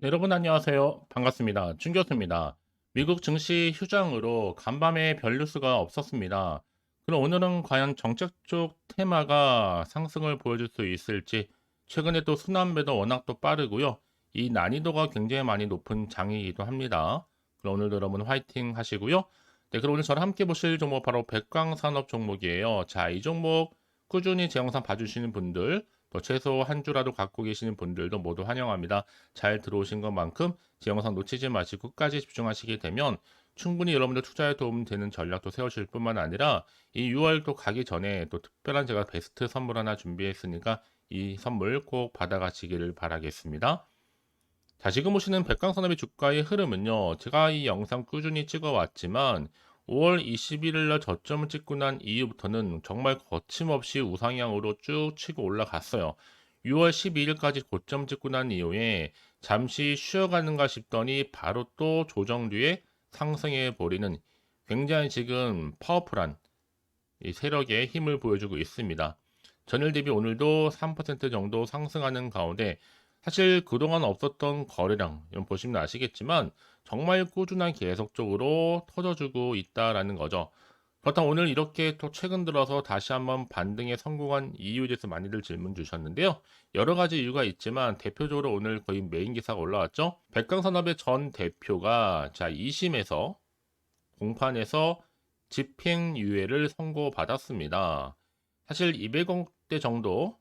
네, 여러분 안녕하세요. 반갑습니다. 준 교수입니다. 미국 증시 휴장으로 간밤에 별 뉴스가 없었습니다. 그럼 오늘은 과연 정책 쪽 테마가 상승을 보여줄 수 있을지, 최근에 또 순환매도 워낙 또 빠르고요. 이 난이도가 굉장히 많이 높은 장이기도 합니다. 그럼 오늘도 여러분 화이팅 하시고요. 네, 그럼 오늘 저랑 함께 보실 종목 바로 백광산업 종목이에요. 자, 이 종목 꾸준히 제 영상 봐주시는 분들, 또 최소 한 주라도 갖고 계시는 분들도 모두 환영합니다. 잘 들어오신 것만큼 제 영상 놓치지 마시고 끝까지 집중하시게 되면 충분히 여러분들 투자에 도움되는 전략도 세우실 뿐만 아니라 이 6월 또 가기 전에 또 특별한 제가 베스트 선물 하나 준비했으니까 이 선물 꼭 받아가시기를 바라겠습니다. 자, 지금 보시는 백광산업의 주가의 흐름은요. 제가 이 영상 꾸준히 찍어왔지만 5월 21일 날 저점을 찍고 난 이후부터는 정말 거침없이 우상향으로 쭉 치고 올라갔어요. 6월 12일까지 고점 찍고 난 이후에 잠시 쉬어가는가 싶더니 바로 또 조정 뒤에 상승해 버리는 굉장히 지금 파워풀한 이 세력의 힘을 보여주고 있습니다. 전일 대비 오늘도 3% 정도 상승하는 가운데 사실 그동안 없었던 거래량 이런 보시면 아시겠지만 정말 꾸준한 계속적으로 터져주고 있다라는 거죠. 그렇다면 오늘 이렇게 또 최근 들어서 다시 한번 반등에 성공한 이유에 대해서 많이들 질문 주셨는데요. 여러 가지 이유가 있지만 대표적으로 오늘 거의 메인 기사가 올라왔죠. 백강산업의 전 대표가 자 2심에서 공판에서 집행유예를 선고받았습니다. 사실 200억대 정도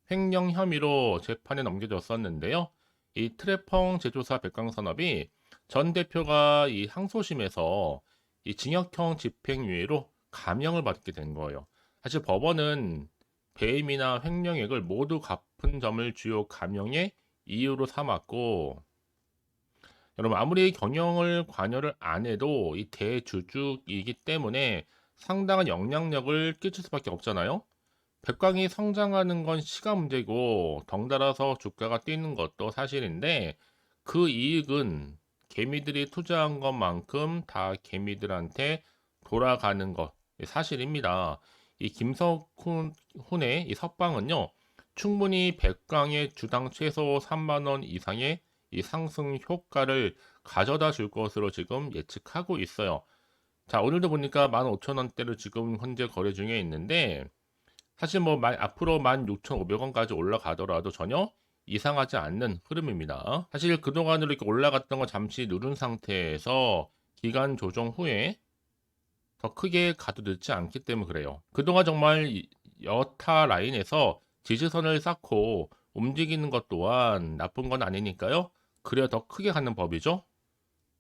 횡령 혐의로 재판에 넘겨졌었는데요. 이 트래펑 제조사 백광산업이 전 대표가 이 항소심에서 이 징역형 집행유예로 감형을 받게 된 거예요. 사실 법원은 배임이나 횡령액을 모두 갚은 점을 주요 감형의 이유로 삼았고, 여러분 아무리 경영을 관여를 안 해도 이 대주주이기 때문에 상당한 영향력을 끼칠 수밖에 없잖아요. 백광이 성장하는 건 시간 문제고 덩달아서 주가가 뛰는 것도 사실인데 그 이익은 개미들이 투자한 것만큼 다 개미들한테 돌아가는 것 사실입니다. 이 김석훈의 이 석방은요 충분히 백광의 주당 최소 3만 원 이상의 이 상승 효과를 가져다 줄 것으로 지금 예측하고 있어요. 자, 오늘도 보니까 15,000원대로 지금 현재 거래 중에 있는데 사실 뭐 앞으로 16,500원까지 올라가더라도 전혀 이상하지 않는 흐름입니다. 사실 그동안으로 이렇게 올라갔던 거 잠시 누른 상태에서 기간 조정 후에 더 크게 가도 늦지 않기 때문에 그래요. 그동안 정말 여타 라인에서 지지선을 쌓고 움직이는 것 또한 나쁜 건 아니니까요. 그래야 더 크게 가는 법이죠.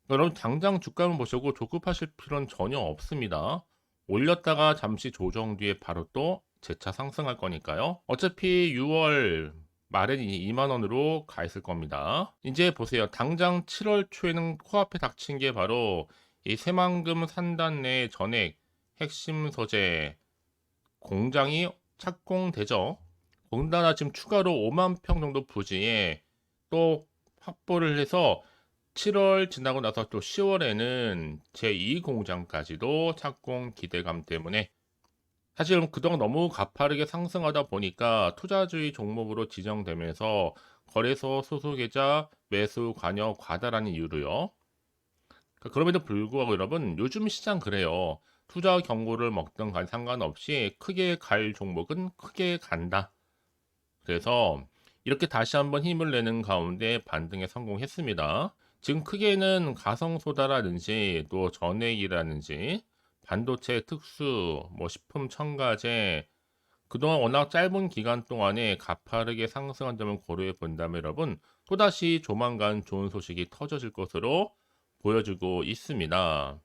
여러분 당장 주가만 보시고 조급하실 필요는 전혀 없습니다. 올렸다가 잠시 조정 뒤에 바로 또 재차 상승할 거니까요. 어차피 6월 말에는 2만 원으로 가 있을 겁니다. 이제 보세요. 당장 7월 초에는 코앞에 닥친 게 바로 이 새만금 산단내 전액 핵심 소재 공장이 착공되죠. 더군다나 지금 추가로 5만 평 정도 부지에 또 확보를 해서 7월 지나고 나서 또 10월에는 제2 공장까지도 착공 기대감 때문에 사실 그동안 너무 가파르게 상승하다 보니까 투자주의 종목으로 지정되면서 거래소 소수 계좌 매수 관여 과다라는 이유로요. 그럼에도 불구하고 여러분 요즘 시장 그래요. 투자 경고를 먹던 간 상관없이 크게 갈 종목은 크게 간다. 그래서 이렇게 다시 한번 힘을 내는 가운데 반등에 성공했습니다. 지금 크게는 가성소다라든지 또 전액이라든지 반도체 특수, 뭐 식품 첨가제 그동안 워낙 짧은 기간 동안에 가파르게 상승한 점을 고려해 본다면 여러분 또다시 조만간 좋은 소식이 터져질 것으로 보여주고 있습니다.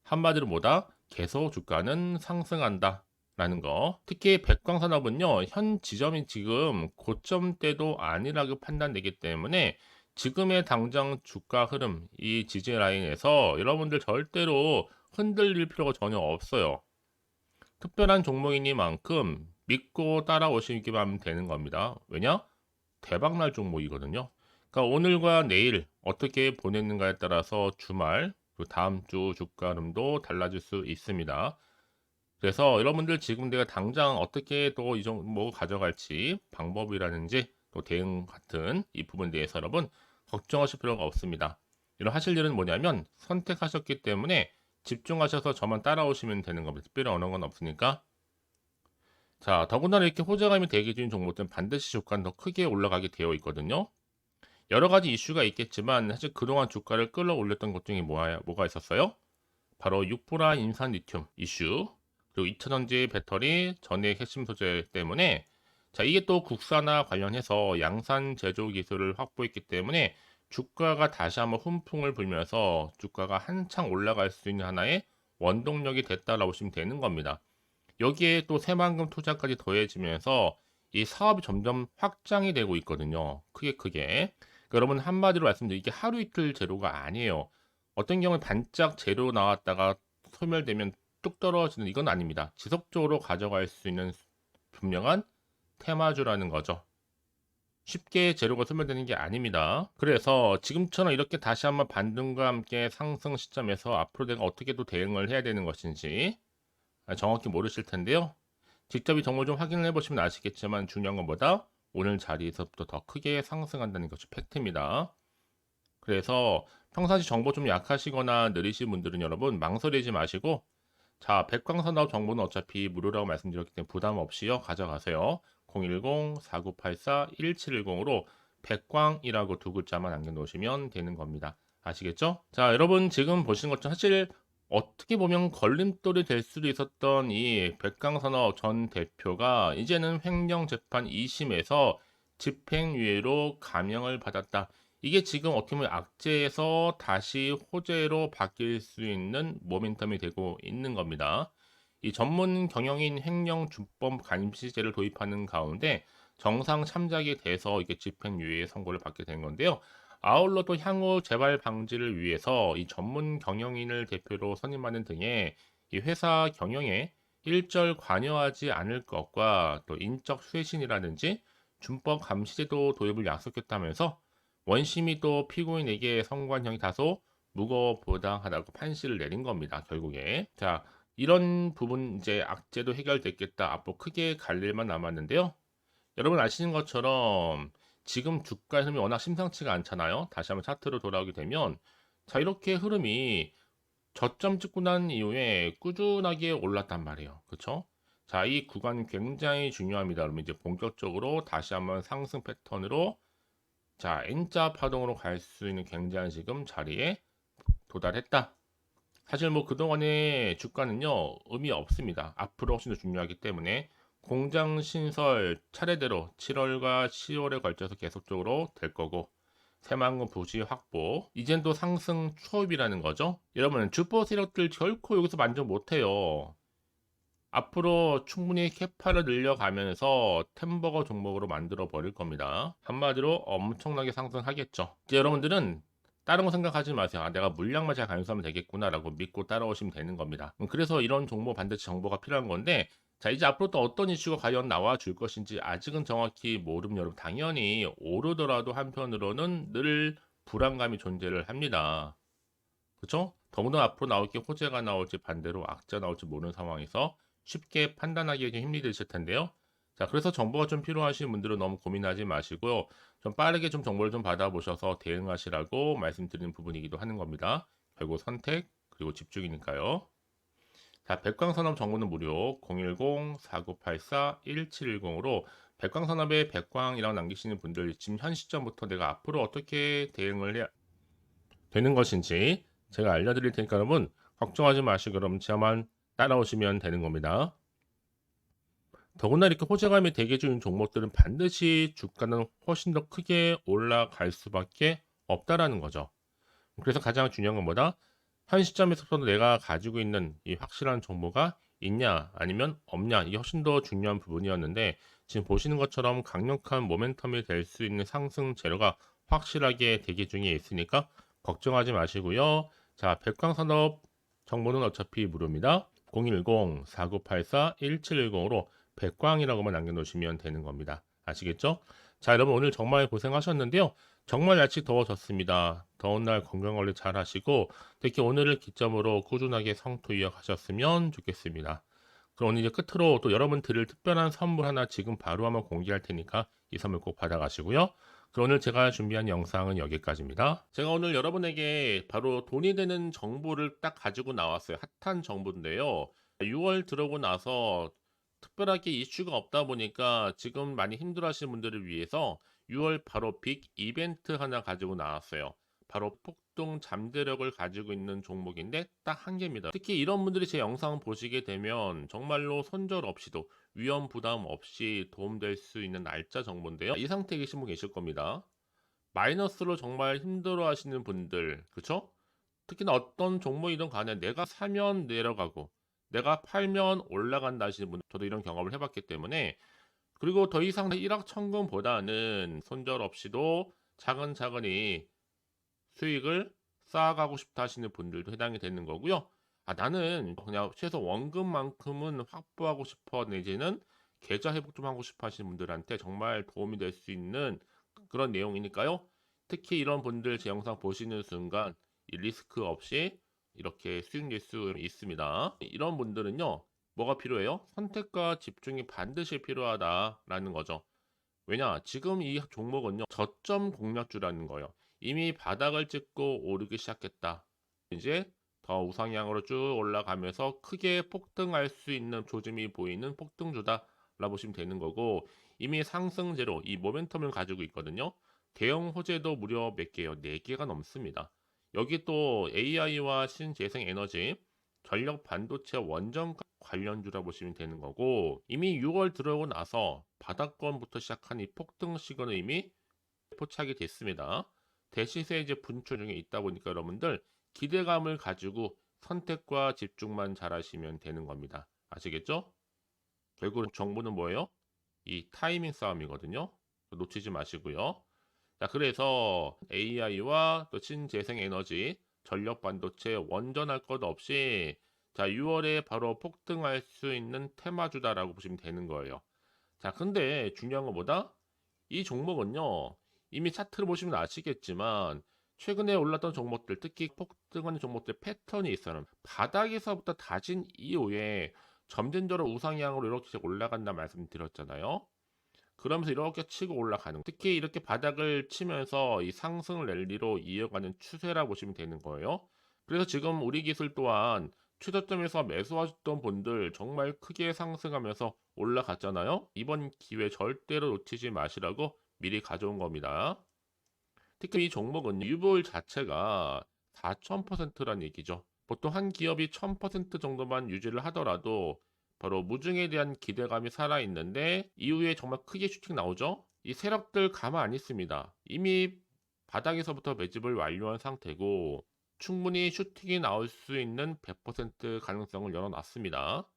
한마디로 뭐다? 계속 주가는 상승한다. 라는 거. 특히 백광산업은요, 현 지점이 지금 고점대도 아니라고 판단되기 때문에 지금의 당장 주가 흐름, 이 지지 라인에서 여러분들 절대로 흔들릴 필요가 전혀 없어요. 특별한 종목이니만큼 믿고 따라오시기만 하면 되는 겁니다. 왜냐? 대박날 종목이거든요. 그러니까 오늘과 내일 어떻게 보냈는가에 따라서 주말, 그 다음 주 주가 흐름도 달라질 수 있습니다. 그래서 여러분들 지금 내가 당장 어떻게 또 이 종목 가져갈지 방법이라든지 또 대응 같은 이 부분에 대해서 여러분 걱정하실 필요가 없습니다. 이런 하실 일은 뭐냐면 선택하셨기 때문에 집중하셔서 저만 따라오시면 되는 겁니다. 특별히 어려운 건 없으니까. 자, 더군다나 이렇게 호재감이 대기 중인 종목들은 반드시 주가는 더 크게 올라가게 되어 있거든요. 여러 가지 이슈가 있겠지만 사실 그동안 주가를 끌어올렸던 것 중에 뭐가 있었어요? 바로 육보라 인산 리튬 이슈, 그리고 2차전지 배터리 전액 핵심 소재 때문에, 자, 이게 또 국산화 관련해서 양산 제조 기술을 확보했기 때문에 주가가 다시 한번 훈풍을 불면서 주가가 한창 올라갈 수 있는 하나의 원동력이 됐다라고 보시면 되는 겁니다. 여기에 또 새만금 투자까지 더해지면서 이 사업이 점점 확장이 되고 있거든요. 크게. 그러니까 여러분, 한마디로 말씀드리면 이게 하루 이틀 재료가 아니에요. 어떤 경우에 반짝 재료 나왔다가 소멸되면 뚝 떨어지는, 이건 아닙니다. 지속적으로 가져갈 수 있는 분명한 테마주라는 거죠. 쉽게 재료가 소멸되는 게 아닙니다. 그래서 지금처럼 이렇게 다시 한번 반등과 함께 상승 시점에서 앞으로 내가 어떻게 또 대응을 해야 되는 것인지 정확히 모르실 텐데요. 직접 이 정보를 좀 확인을 해보시면 아시겠지만 중요한 것보다 오늘 자리에서부터 더 크게 상승한다는 것이 팩트입니다. 그래서 평상시 정보 좀 약하시거나 느리신 분들은 여러분 망설이지 마시고, 자, 백광산업 정보는 어차피 무료라고 말씀드렸기 때문에 부담 없이요 가져가세요. 010-4984-1710으로 백광이라고 두 글자만 남겨놓으시면 되는 겁니다. 아시겠죠? 자, 여러분 지금 보시는 것처럼 사실 어떻게 보면 걸림돌이 될 수도 있었던 이 백광산업 전 대표가 이제는 횡령재판 2심에서 집행유예로 감형을 받았다. 이게 지금 어떻게 보면 악재에서 다시 호재로 바뀔 수 있는 모멘텀이 되고 있는 겁니다. 이 전문 경영인 횡령준법 감시제를 도입하는 가운데 정상 참작이 돼서 이게 집행유예 선고를 받게 된 건데요. 아울러 또 향후 재발 방지를 위해서 이 전문 경영인을 대표로 선임하는 등의 이 회사 경영에 일절 관여하지 않을 것과 또 인적 쇄신이라든지 준법 감시제도 도입을 약속했다면서 원심이 또 피고인에게 선고한형이 다소 무거워 부당하다고 판시를 내린 겁니다. 결국에. 자, 이런 부분 이제 악재도 해결됐겠다. 앞으로 크게 갈 일만 남았는데요. 여러분 아시는 것처럼 지금 주가 흐름이 워낙 심상치가 않잖아요. 다시 한번 차트로 돌아오게 되면, 자, 이렇게 흐름이 저점 찍고 난 이후에 꾸준하게 올랐단 말이에요. 그렇죠? 자, 이 구간 굉장히 중요합니다. 그러면 이제 본격적으로 다시 한번 상승 패턴으로, 자, N자 파동으로 갈 수 있는 굉장한 지금 자리에 도달했다. 사실 뭐 그동안의 주가는요 의미 없습니다. 앞으로 훨씬 더 중요하기 때문에 공장 신설 차례대로 7월과 10월에 걸쳐서 계속적으로 될 거고, 새만금 부지 확보, 이젠 또 상승 초입이라는 거죠. 여러분 주포 세력들 결코 여기서 만족 못해요. 앞으로 충분히 캐파를 늘려가면서 템버거 종목으로 만들어 버릴 겁니다. 한마디로 엄청나게 상승하겠죠. 이제 여러분들은 다른 거 생각하지 마세요. 아, 내가 물량만 잘 감수하면 되겠구나 라고 믿고 따라오시면 되는 겁니다. 그래서 이런 정보 반드시 정보가 필요한 건데, 자, 이제 앞으로 또 어떤 이슈가 과연 나와 줄 것인지 아직은 정확히 모름. 여러분 당연히 오르더라도 한편으로는 늘 불안감이 존재를 합니다. 그렇죠? 더군다나 앞으로 나올 게 호재가 나올지 반대로 악재가 나올지 모르는 상황에서 쉽게 판단하기 좀 힘이 드실 텐데요. 자, 그래서 정보가 좀 필요하신 분들은 너무 고민하지 마시고요. 좀 빠르게 좀 정보를 좀 받아보셔서 대응하시라고 말씀드리는 부분이기도 하는 겁니다. 결국 선택 그리고 집중이니까요. 자, 백광산업 정보는 무료 010-4984-1710으로 백광산업의 백광이라고 남기시는 분들, 지금 현 시점부터 내가 앞으로 어떻게 대응을 해야 되는 것인지 제가 알려드릴 테니까 여러분 걱정하지 마시고 그럼 저만 따라오시면 되는 겁니다. 더구나 이렇게 호재감이 대기 중인 종목들은 반드시 주가는 훨씬 더 크게 올라갈 수밖에 없다라는 거죠. 그래서 가장 중요한 건 뭐다? 현 시점에서도 내가 가지고 있는 이 확실한 정보가 있냐 아니면 없냐, 이게 훨씬 더 중요한 부분이었는데, 지금 보시는 것처럼 강력한 모멘텀이 될 수 있는 상승 재료가 확실하게 대기 중에 있으니까 걱정하지 마시고요. 자, 백광산업 정보는 어차피 무료입니다. 010-4984-1710으로 백광이라고만 남겨놓으시면 되는 겁니다. 아시겠죠? 자, 여러분 오늘 정말 고생하셨는데요. 정말 날씨 더워졌습니다. 더운 날 건강관리 잘 하시고 특히 오늘을 기점으로 꾸준하게 성토 이어가셨으면 좋겠습니다. 그럼 오늘 이제 끝으로 또 여러분 드릴 특별한 선물 하나 지금 바로 한번 공개할 테니까 이 선물 꼭 받아가시고요. 그럼 오늘 제가 준비한 영상은 여기까지입니다. 제가 오늘 여러분에게 바로 돈이 되는 정보를 딱 가지고 나왔어요. 핫한 정보인데요. 6월 들어오고 나서 특별하게 이슈가 없다 보니까 지금 많이 힘들어하시는 분들을 위해서 6월 바로 빅 이벤트 하나 가지고 나왔어요. 바로 폭등 잠재력을 가지고 있는 종목인데 딱 한 개입니다. 특히 이런 분들이 제 영상 보시게 되면 정말로 손절 없이도 위험 부담 없이 도움될 수 있는 날짜 정보인데요. 이 상태에 계신 분 계실 겁니다. 마이너스로 정말 힘들어 하시는 분들, 그쵸? 특히나 어떤 종목이든 간에 내가 사면 내려가고 내가 팔면 올라간다 하시는 분, 저도 이런 경험을 해봤기 때문에, 그리고 더 이상 일확천금보다는 손절 없이도 차근차근히 수익을 쌓아가고 싶다 하시는 분들도 해당이 되는 거고요. 아, 나는 그냥 최소 원금만큼은 확보하고 싶어, 내지는 계좌 회복 좀 하고 싶어 하시는 분들한테 정말 도움이 될 수 있는 그런 내용이니까요. 특히 이런 분들 제 영상 보시는 순간 이 리스크 없이 이렇게 수익 낼 수 있습니다. 이런 분들은요, 뭐가 필요해요? 선택과 집중이 반드시 필요하다라는 거죠. 왜냐, 지금 이 종목은요, 저점 공략주라는 거예요. 이미 바닥을 찍고 오르기 시작했다. 이제 더 우상향으로 쭉 올라가면서 크게 폭등할 수 있는 조짐이 보이는 폭등주다 라고 보시면 되는 거고, 이미 상승제로 이 모멘텀을 가지고 있거든요. 대형 호재도 무려 몇 개요? 4개가 넘습니다. 여기 또 AI와 신재생 에너지, 전력 반도체 원전 관련주라 보시면 되는 거고, 이미 6월 들어오고 나서 바닥권부터 시작한 이 폭등 시그널 이미 포착이 됐습니다. 대시세 이제 분출 중에 있다 보니까 여러분들 기대감을 가지고 선택과 집중만 잘하시면 되는 겁니다. 아시겠죠? 결국 정보는 뭐예요? 이 타이밍 싸움이거든요. 놓치지 마시고요. 자, 그래서 AI와 또 신재생 에너지, 전력 반도체 원전할 것 없이 자, 6월에 바로 폭등할 수 있는 테마주다라고 보시면 되는 거예요. 자, 근데 중요한 것보다 이 종목은요, 이미 차트를 보시면 아시겠지만 최근에 올랐던 종목들, 특히 폭등하는 종목들 패턴이 있어요. 바닥에서부터 다진 이후에 점진적으로 우상향으로 이렇게 올라간다 말씀드렸잖아요. 그러면서 이렇게 치고 올라가는, 특히 이렇게 바닥을 치면서 이 상승 랠리로 이어가는 추세라 보시면 되는 거예요. 그래서 지금 우리 기술 또한 최저점에서 매수하셨던 분들 정말 크게 상승하면서 올라갔잖아요. 이번 기회 절대로 놓치지 마시라고 미리 가져온 겁니다. 특히 이 종목은 유보율 자체가 4000%란 얘기죠. 보통 한 기업이 1000% 정도만 유지를 하더라도 바로 무중에 대한 기대감이 살아있는데 이후에 정말 크게 슈팅 나오죠. 이 세력들 가만 안 있습니다. 이미 바닥에서부터 매집을 완료한 상태고 충분히 슈팅이 나올 수 있는 100% 가능성을 열어놨습니다.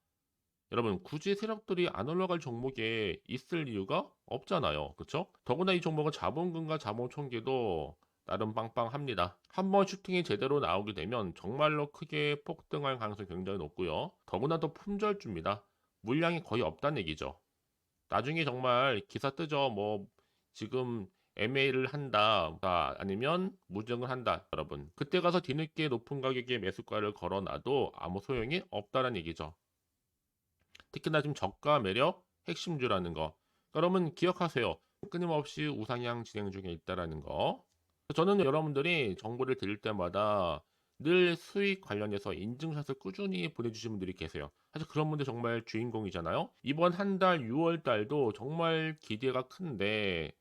여러분, 굳이 세력들이 안 올라갈 종목에 있을 이유가 없잖아요. 그쵸? 더구나 이 종목은 자본금과 자본 총계도 나름 빵빵합니다. 한번 슈팅이 제대로 나오게 되면 정말로 크게 폭등할 가능성이 굉장히 높고요. 더구나 또 품절주입니다. 물량이 거의 없다는 얘기죠. 나중에 정말 기사 뜨죠. 뭐 지금 MA를 한다, 아니면 무증을 한다, 여러분. 그때 가서 뒤늦게 높은 가격에 매수가를 걸어놔도 아무 소용이 없다는 얘기죠. 특히나 지금 저가 매력 핵심주라는 거. 여러분 기억하세요. 끊임없이 우상향 진행 중에 있다라는 거. 저는 여러분들이 정보를 드릴 때마다 늘 수익 관련해서 인증샷을 꾸준히 보내주신 분들이 계세요. 사실 그런 분들 정말 주인공이잖아요. 이번 한 달 6월 달도 정말 기대가 큰데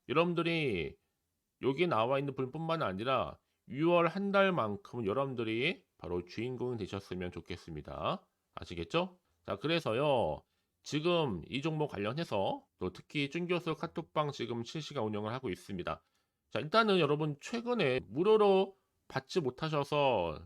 여러분들이 여기 나와 있는 분뿐만 아니라 6월 한 달만큼 여러분들이 바로 주인공이 되셨으면 좋겠습니다. 아시겠죠? 자, 그래서요. 지금 이 종목 관련해서 또 특히 쭌교수 카톡방 지금 실시간 운영을 하고 있습니다. 자, 일단은 여러분 최근에 무료로 받지 못하셔서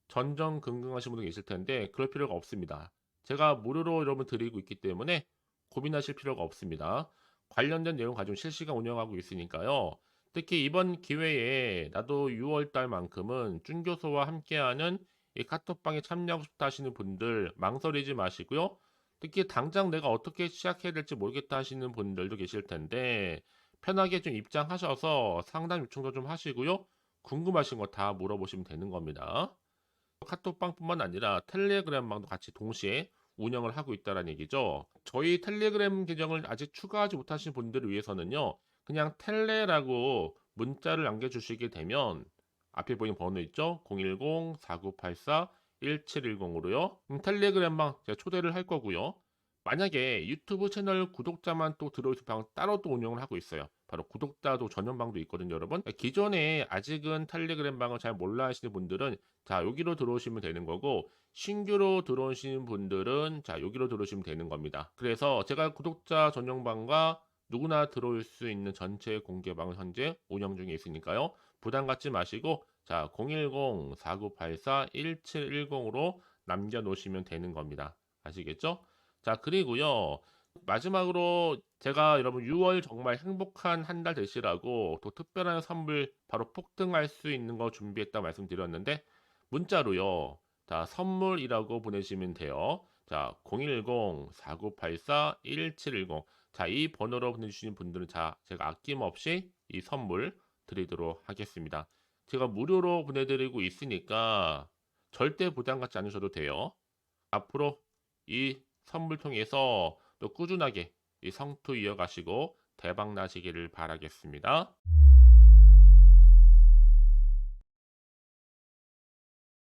전전긍긍하시는 분들 계실 텐데 그럴 필요가 없습니다. 제가 무료로 여러분 드리고 있기 때문에 고민하실 필요가 없습니다. 관련된 내용 가지고 실시간 운영하고 있으니까요. 특히 이번 기회에 나도 6월 달만큼은 쭌교수와 함께하는 이 카톡방에 참여하고 싶다 하시는 분들 망설이지 마시고요. 특히 당장 내가 어떻게 시작해야 될지 모르겠다 하시는 분들도 계실 텐데 편하게 좀 입장하셔서 상담 요청도 좀 하시고요. 궁금하신 거 다 물어보시면 되는 겁니다. 카톡방뿐만 아니라 텔레그램방도 같이 동시에 운영을 하고 있다는 얘기죠. 저희 텔레그램 계정을 아직 추가하지 못하신 분들을 위해서는요. 그냥 텔레라고 문자를 남겨주시게 되면 앞에 보이는 번호 있죠? 010-4984-1710으로요. 텔레그램방 제가 초대를 할 거고요. 만약에 유튜브 채널 구독자만 또 들어오실 방 따로 또 운영을 하고 있어요. 바로 구독자도 전용방도 있거든요, 여러분. 기존에 아직은 텔레그램 방을 잘 몰라 하시는 분들은 자, 여기로 들어오시면 되는 거고, 신규로 들어오시는 분들은 자, 여기로 들어오시면 되는 겁니다. 그래서 제가 구독자 전용방과 누구나 들어올 수 있는 전체 공개방을 현재 운영 중에 있으니까요. 부담 갖지 마시고 자, 010-4984-1710으로 남겨놓으시면 되는 겁니다. 아시겠죠? 자, 그리고요. 마지막으로 제가 여러분 6월 정말 행복한 한 달 되시라고 또 특별한 선물 바로 폭등할 수 있는 거 준비했다 말씀드렸는데 문자로요. 자, 선물이라고 보내시면 돼요. 자, 010-4984-1710. 자, 이 번호로 보내주시는 분들은 자, 제가 아낌없이 이 선물 드리도록 하겠습니다. 제가 무료로 보내드리고 있으니까 절대 부담 갖지 않으셔도 돼요. 앞으로 이 선물 통해서 또 꾸준하게 이 성투 이어가시고 대박 나시기를 바라겠습니다.